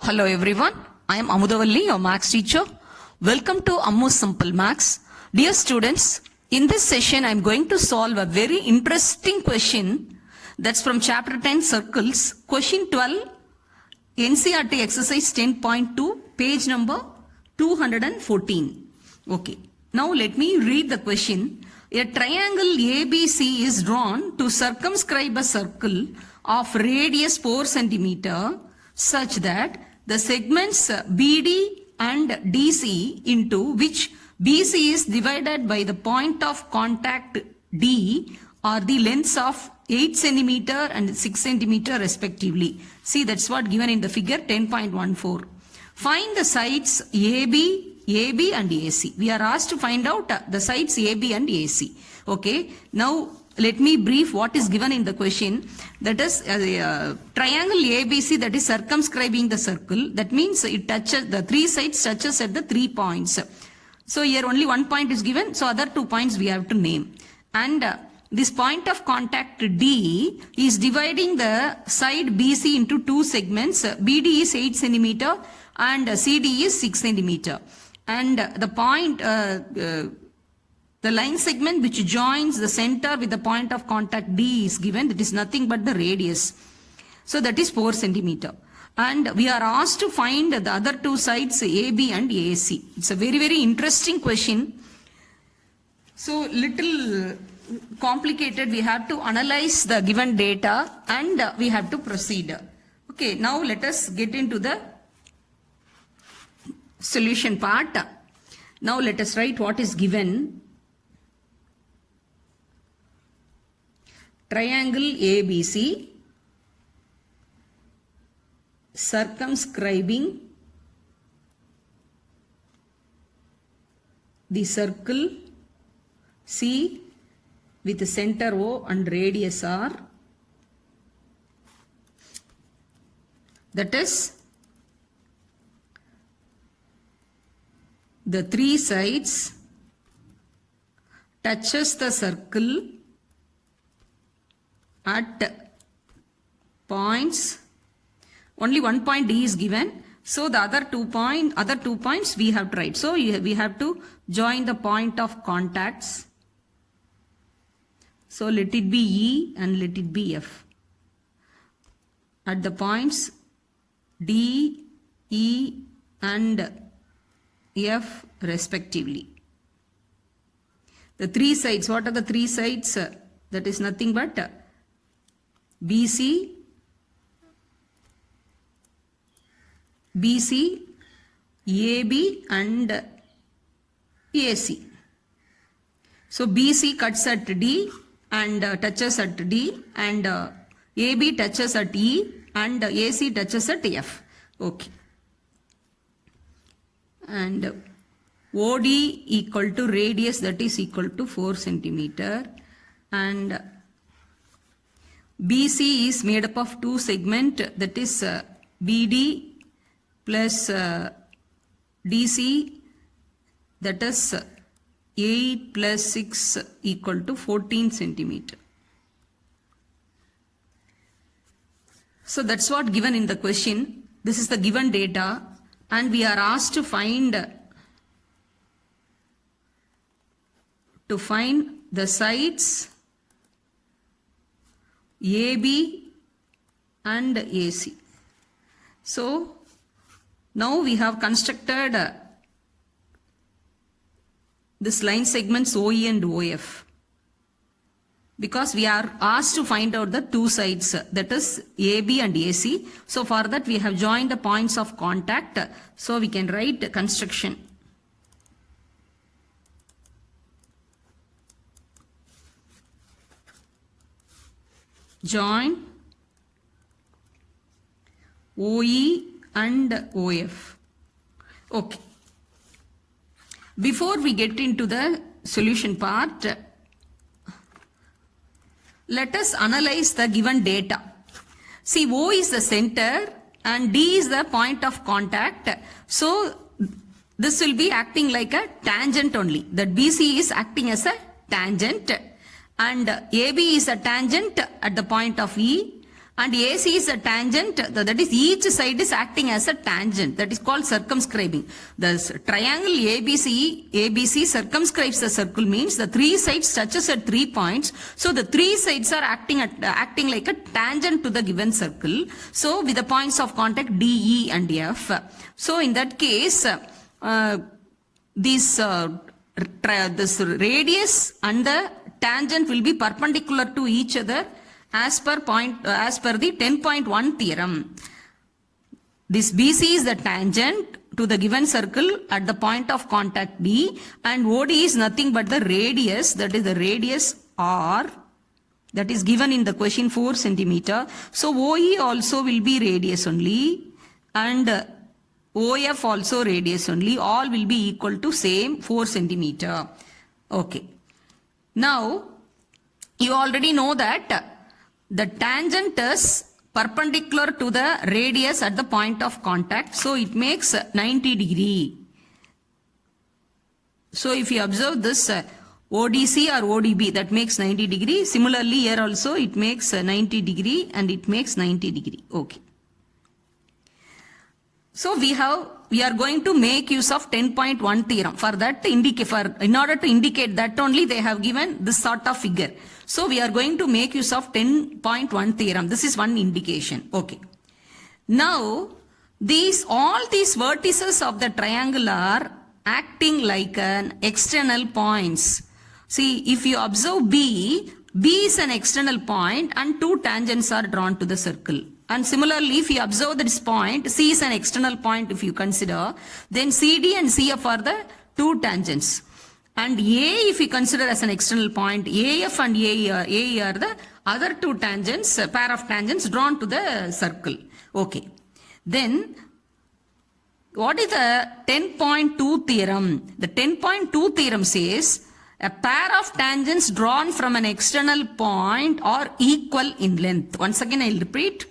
Hello everyone, I am Amudavalli, your Maths teacher. Welcome to Ammu's Simple Maths. Dear students, in this session I am going to solve a very interesting question that's from chapter 10 Circles, question 12, NCERT exercise 10.2, page number 214. Okay, now let me read the question. A triangle ABC is drawn to circumscribe a circle of radius 4 centimeter such that the segments BD and DC into which BC is divided by the point of contact D are the lengths of 8 centimeter and 6 centimeter respectively. See, that's what given in the figure 10.14. Find the sides AB and AC. We are asked to find out the sides AB and AC. Okay. Now, let me brief what is given in the question. That is triangle ABC, that is circumscribing the circle. That means it touches the three sides touches at the 3 points. So here only 1 point is given. So other 2 points we have to name. And this point of contact D is dividing the side BC into 2 segments. BD is 8 centimeter and CD is 6 centimeter. And the point, the line segment which joins the center with the point of contact D is given. That is nothing but the radius. So that is 4 centimeter. And we are asked to find the other 2 sides AB and AC. It's a very, very interesting question. So little complicated. We have to analyze the given data and we have to proceed. Okay, now let us get into the solution part. Now let us write what is given. Triangle ABC circumscribing the circle C with the center O and radius R, that is the 3 sides touches the circle at points. Only 1 point D is given. So the other 2 points we have to write. So we have to join the point of contacts. So let it be E and let it be F. At the points D, E and F respectively. The 3 sides, what are the 3 sides? That is nothing but BC, AB and AC. So BC cuts at D and touches at D, and AB touches at E and AC touches at F. Okay. And OD equal to radius, that is equal to 4 centimeter, and BC is made up of 2 segments, that is BD plus DC, that is 8 plus 6 equal to 14 centimeter. So that's what given in the question. This is the given data and we are asked to find the sides AB and AC. So now we have constructed this line segments OE and OF because we are asked to find out the 2 sides, that is AB and AC. So for that we have joined the points of contact. So we can write construction. Join OE and OF. Okay. Before we get into the solution part, let us analyze the given data. See, O is the center and D is the point of contact. So this will be acting like a tangent only. That BC is acting as a tangent and AB is a tangent at the point of E And AC is a tangent, that is each side is acting as a tangent, that is called circumscribing. The triangle ABC circumscribes the circle, means the three sides touches at 3 points. So the three sides are acting like a tangent to the given circle. So with the points of contact D, E and F. So in that case, this radius and the tangent will be perpendicular to each other as per the 10.1 theorem. This BC is the tangent to the given circle at the point of contact D, and OD is nothing but the radius, that is the radius R, that is given in the question 4 centimeter. So OE also will be radius only, and OF also radius only. All will be equal to same 4 centimeter. Okay. Now, you already know that the tangent is perpendicular to the radius at the point of contact. So it makes 90 degree. So if you observe this ODC or ODB, that makes 90 degree. Similarly, here also it makes 90 degree and it makes 90 degree. Okay. So we are going to make use of 10.1 theorem. For that, in order to indicate that only, they have given this sort of figure. So we are going to make use of 10.1 theorem. This is one indication. Okay. Now, all these vertices of the triangle are acting like an external points. See, if you observe B is an external point and two tangents are drawn to the circle. And similarly, if you observe this point, C is an external point if you consider, then CD and CF are the two tangents. And A, if you consider as an external point, AF and AE are the other two tangents, a pair of tangents drawn to the circle. Okay. Then, what is the 10.2 theorem? The 10.2 theorem says, a pair of tangents drawn from an external point are equal in length. Once again, I'll repeat.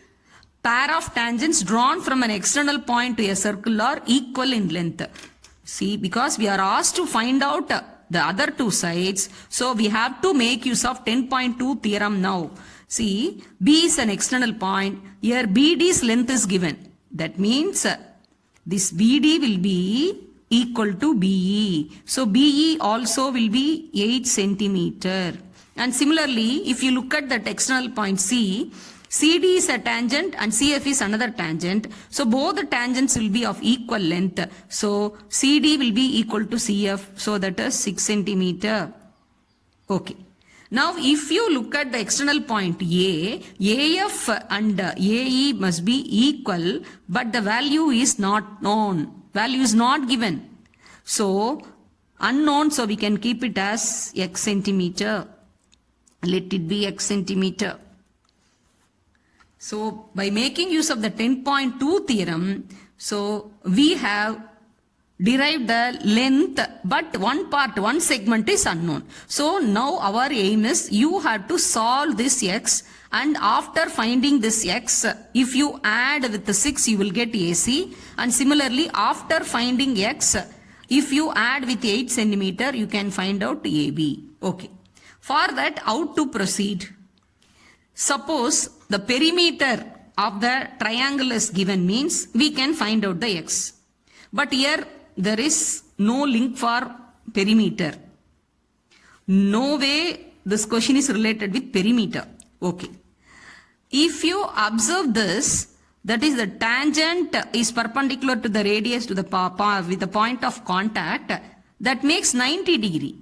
Pair of tangents drawn from an external point to a circle are equal in length. See, because we are asked to find out the other two sides, so we have to make use of 10.2 theorem now. See, B is an external point. Here BD's length is given. That means this BD will be equal to BE. So BE also will be 8 centimeter. And similarly, if you look at that external point C, CD is a tangent and CF is another tangent. So both the tangents will be of equal length. So CD will be equal to CF. So that is 6 centimeter. Okay. Now if you look at the external point A, AF and AE must be equal, but the value is not known. Value is not given. So unknown, so we can keep it as X centimeter. Let it be X centimeter. So by making use of the 10.2 theorem, so we have derived the length, but one segment is unknown. So now our aim is you have to solve this X, and after finding this X, if you add with the 6, you will get AC. And similarly, after finding X, if you add with 8 centimeter, you can find out AB. Okay. For that, how to proceed? Suppose the perimeter of the triangle is given, means we can find out the X. But here there is no link for perimeter. No way this question is related with perimeter. Okay. If you observe this, that is the tangent is perpendicular to the radius to the with the point of contact, that makes 90 degree.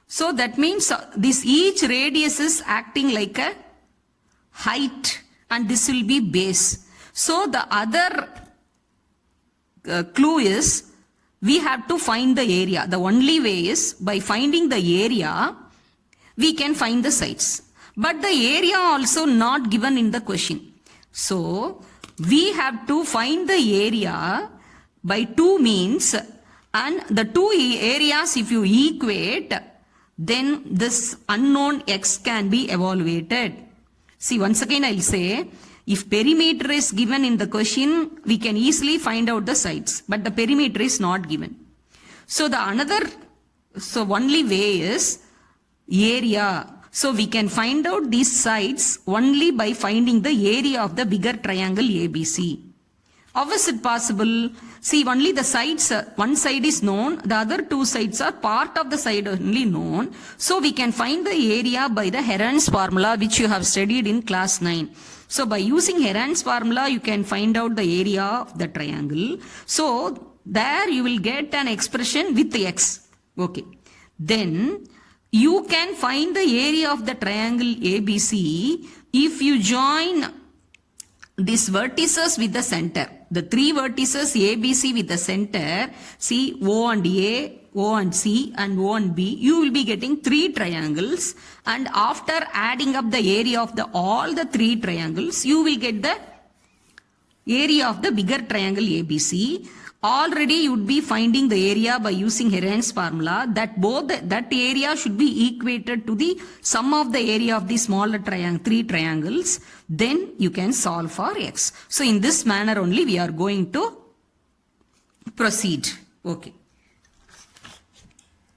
So that means this each radius is acting like a height, and this will be base. So the other clue is we have to find the area. The only way is by finding the area, we can find the sides. But the area also not given in the question. So we have to find the area by two means, and the two areas if you equate, then this unknown X can be evaluated. See, once again I'll say, if perimeter is given in the question, we can easily find out the sides, but the perimeter is not given. So only way is area. So we can find out these sides only by finding the area of the bigger triangle ABC. How is it possible? See, only the sides, one side is known, the other two sides are part of the side only known. So we can find the area by the Heron's formula, which you have studied in class 9. So by using Heron's formula, you can find out the area of the triangle. So there you will get an expression with x. Okay. Then you can find the area of the triangle ABC if you join these vertices with the center. The three vertices ABC with the center, see O and A, O and C and O and B, you will be getting three triangles, and after adding up the area of all the three triangles, you will get the area of the bigger triangle ABC. Already you would be finding the area by using Heron's formula that that area should be equated to the sum of the area of the smaller three triangles. Then you can solve for x. So in this manner only we are going to proceed. Okay.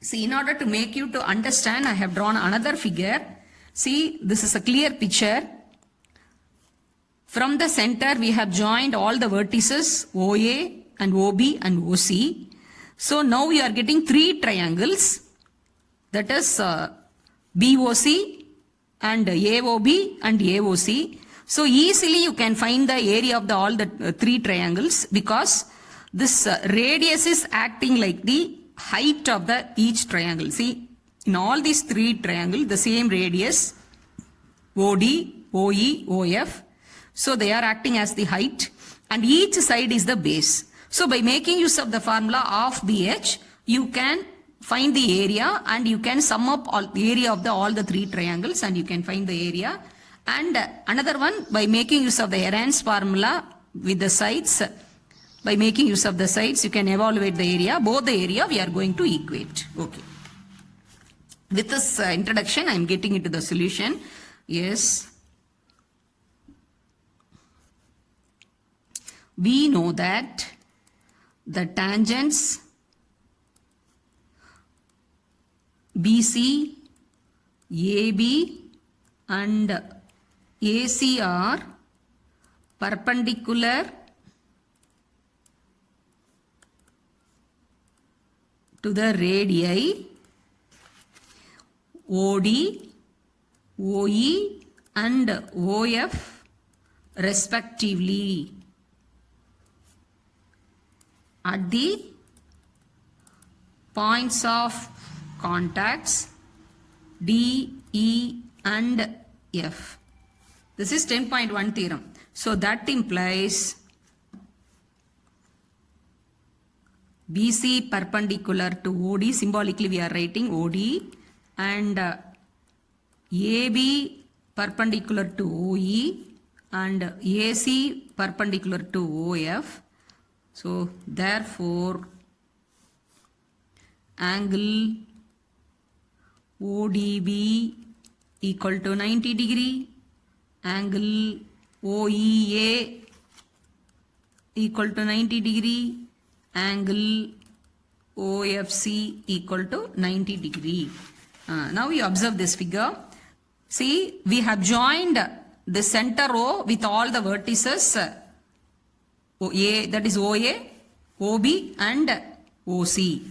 See, in order to make you to understand, I have drawn another figure. See, this is a clear picture. From the center we have joined all the vertices OA and OB and OC. So now we are getting three triangles, that is BOC and AOB and AOC. So easily you can find the area of all the three triangles, because this radius is acting like the height of each triangle. See, in all these three triangles, the same radius, OD, OE, OF. So they are acting as the height, and each side is the base. So by making use of the formula of BH, you can find the area and you can sum up all the area of all the three triangles and you can find the area. And another one, by making use of the Heron's formula with the sides, by making use of the sides, you can evaluate the area. Both the area we are going to equate. Okay. With this introduction, I am getting into the solution. Yes. We know that the tangents BC, AB and AC are perpendicular to the radii OD, OE and OF respectively at the points of contacts D, E and F. This is 10.1 theorem. So that implies BC perpendicular to OD, symbolically we are writing OD, and AB perpendicular to OE and AC perpendicular to OF. So therefore angle ODB equal to 90 degree, angle OEA equal to 90 degree, angle OFC equal to 90 degree. Now you observe this figure. See, we have joined the center O with all the vertices OA, that is OA, OB and OC.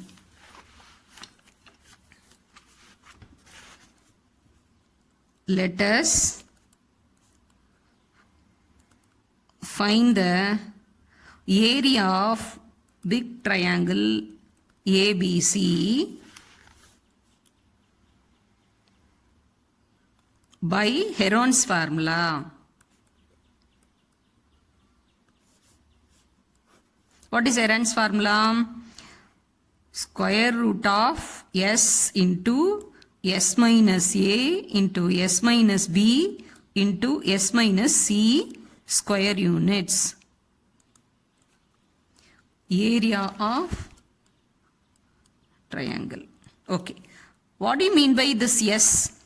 Let us find the area of big triangle ABC by Heron's formula. What is Heron's formula? Square root of S into S minus A into S minus B into S minus C square units. Area of triangle. Okay. What do you mean by this S?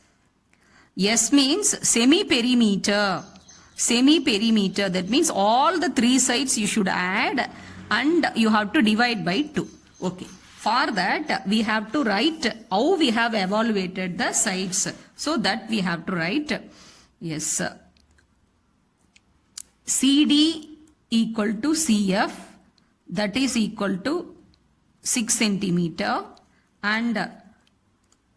S means semi-perimeter. Semi-perimeter. That means all the three sides you should add and you have to divide by 2. Okay. For that, we have to write how we have evaluated the sides. So that we have to write, yes, CD equal to CF, that is equal to 6 centimeter, and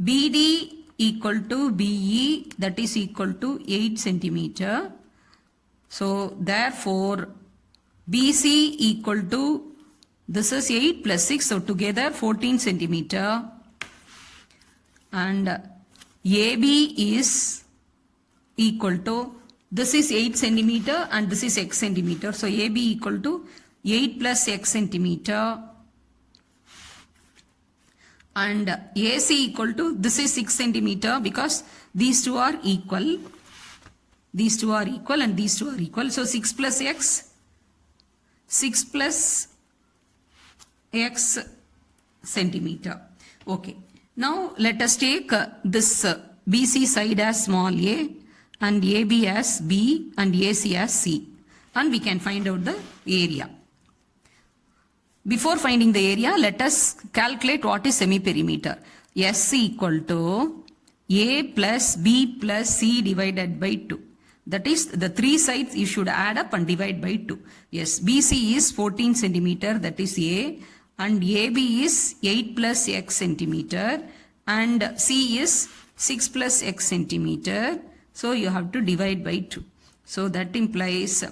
BD equal to BE, that is equal to 8 centimeter. So therefore, BC equal to, this is 8 plus 6, so together 14 centimeter, and AB is equal to, this is 8 centimeter and this is x centimeter, so AB equal to 8 plus x centimeter, and AC equal to, this is 6 centimeter because these two are equal, these two are equal and these two are equal, so 6 plus x, 6 plus x centimeter. Okay, now let us take this BC side as small a and AB as B and AC as C, and we can find out the area. Before finding the area, let us calculate what is semi-perimeter. S equal to A plus B plus C divided by 2. That is, the three sides you should add up and divide by 2. Yes, BC is 14 centimeter, that is A, and AB is 8 plus x centimeter, and C is 6 plus x centimeter. So you have to divide by 2. So that implies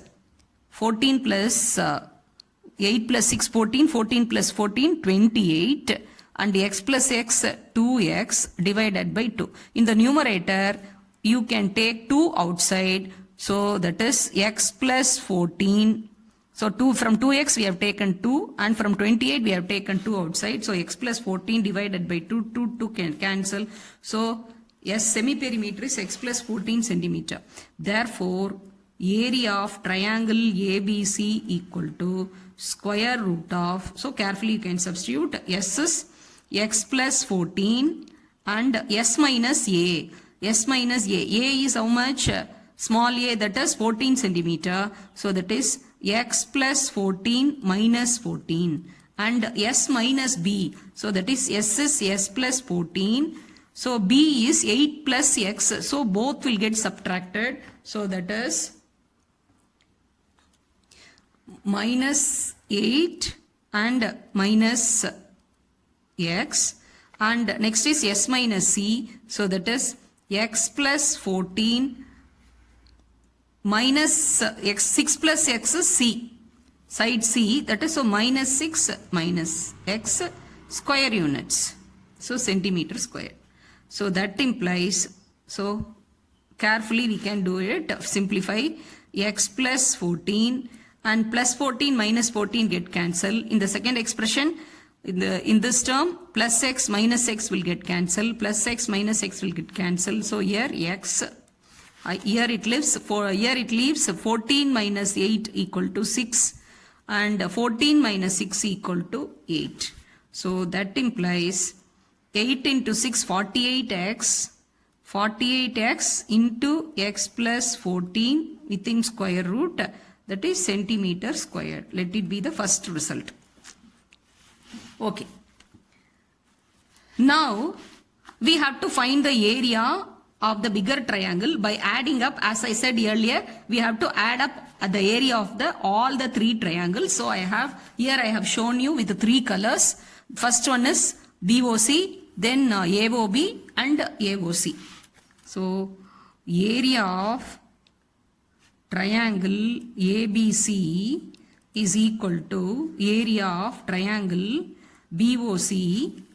14 plus 8 plus 6, 14, 14 plus 14, 28, and x plus x, 2x divided by 2. In the numerator, you can take 2 outside, so that is x plus 14. So 2 from 2x we have taken 2, and from 28 we have taken 2 outside, so x plus 14 divided by 2, 2 can cancel. So yes, semi-perimeter is x plus 14 centimeter. Therefore, area of triangle ABC equal to square root of, so carefully you can substitute, S is x plus 14 and S minus A. S minus A. A is how much? Small a, that is 14 centimeter. So that is x plus 14 minus 14. And S minus B. So that is S is S plus 14. So B is 8 plus x. So both will get subtracted. So that is minus 8 and minus x. And next is S minus C. So that is x plus 14 minus x, 6 plus x is C. Side C, that is so minus 6 minus x square units. So centimeter square. So that implies, so carefully we can do it, simplify, x plus 14 and plus 14 minus 14 get cancelled. In the second expression, in this term, plus x minus x will get cancelled, plus x minus x will get cancelled. So here x, here it leaves 14 minus 8 equal to 6 and 14 minus 6 equal to 8. So that implies 8 into 6, 48x, 48x into x plus 14 within square root, that is centimeter square. Let it be the first result. Okay. Now we have to find the area of the bigger triangle by adding up. As I said earlier, we have to add up the area of all the three triangles. So I have shown you with the three colors. First one is BOC, then AOB and AOC. So area of triangle ABC is equal to area of triangle BOC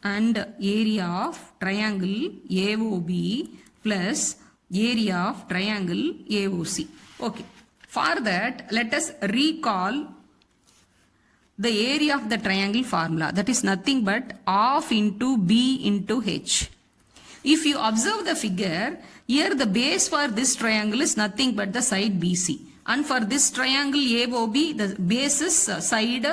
and area of triangle AOB plus area of triangle AOC. Okay. For that, let us recall the area of the triangle formula. That is nothing but half into B into H. If you observe the figure, here the base for this triangle is nothing but the side BC. And for this triangle AOB, the base is side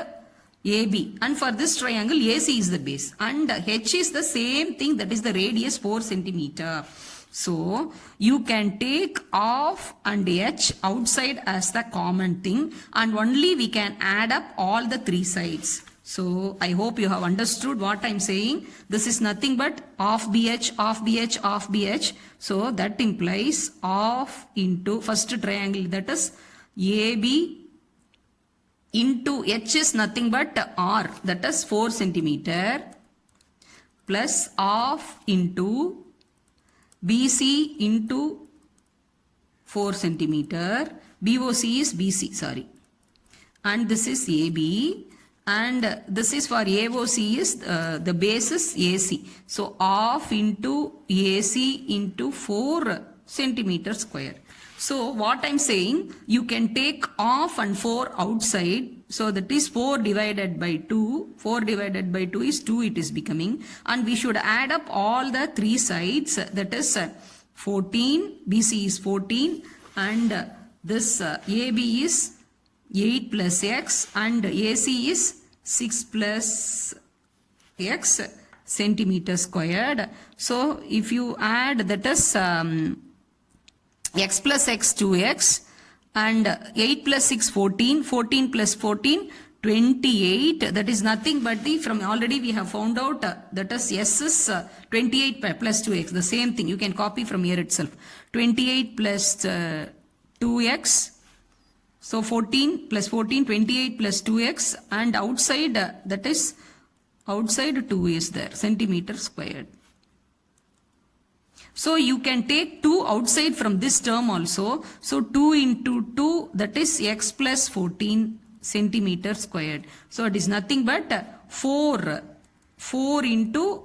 AB. And for this triangle, AC is the base. And H is the same thing, that is the radius 4 centimeter. So you can take off and H outside as the common thing, and only we can add up all the three sides. So I hope you have understood what I'm saying. This is nothing but half BH, half BH, half BH. So that implies half into first triangle, that is AB into H is nothing but R, that is 4 centimeter, plus half into BC into 4 centimeter. BOC is BC, sorry. And this is AB. And this is for AOC is the base is AC. So half into AC into 4 centimeter square. So what I'm saying, you can take half and 4 outside. So that is 4 divided by 2. 4 divided by 2 is 2 it is becoming. And we should add up all the 3 sides. That is 14. BC is 14. And this AB is 8 plus x and AC is 6 plus x centimeter squared. So if you add, that is x plus x 2x and 8 plus 6 14, 14 plus 14 28. That is nothing but the, from already we have found out that is s is 28 plus 2x, the same thing you can copy from here itself. 28 plus 2x. So 14 plus 14, 28 plus 2x, and outside that is outside 2 is there, centimeter squared. So you can take 2 outside from this term also. So 2 into 2, that is x plus 14 centimeter squared. So it is nothing but 4 into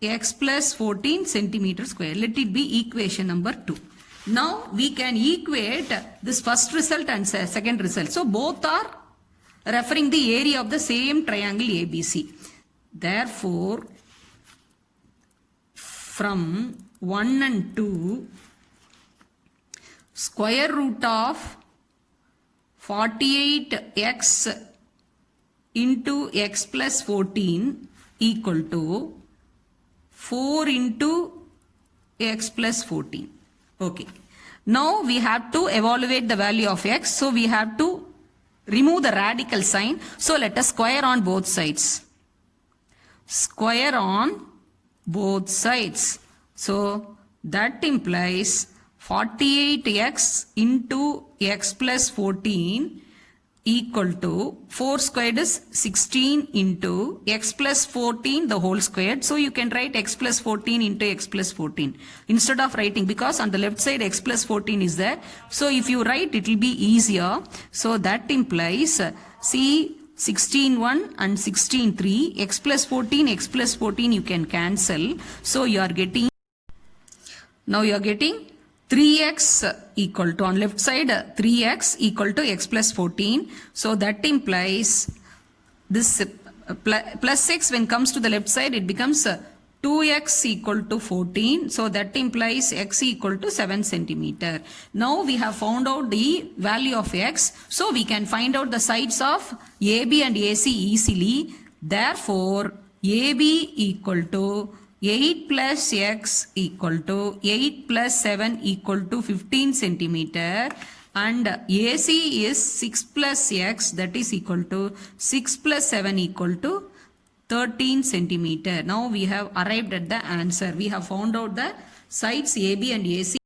x plus 14 centimeter squared. Let it be equation number 2. Now we can equate this first result and second result. So both are referring the area of the same triangle ABC. Therefore, from 1 and 2, square root of 48x into x plus 14 equal to 4 into x plus 14. Okay. Now we have to evaluate the value of x. So we have to remove the radical sign. So let us square on both sides. Square on both sides. So that implies 48x into x plus 14 equal to 4 squared is 16 into x plus 14 the whole squared. So you can write x plus 14 into x plus 14 instead of writing, because on the left side x plus 14 is there. So if you write, it will be easier. So that implies see 16(1) and 16(3), x plus 14 you can cancel. So you are getting, now you are getting 3x equal to, on left side 3x equal to x plus 14. So that implies this plus x, when comes to the left side it becomes 2x equal to 14. So that implies x equal to 7 centimeter. Now we have found out the value of x. So we can find out the sides of AB and AC easily. Therefore AB equal to 8 plus x equal to 8 plus 7 equal to 15 centimeter, and AC is 6 plus x, that is equal to 6 plus 7 equal to 13 centimeter. Now we have arrived at the answer. We have found out the sides AB and AC.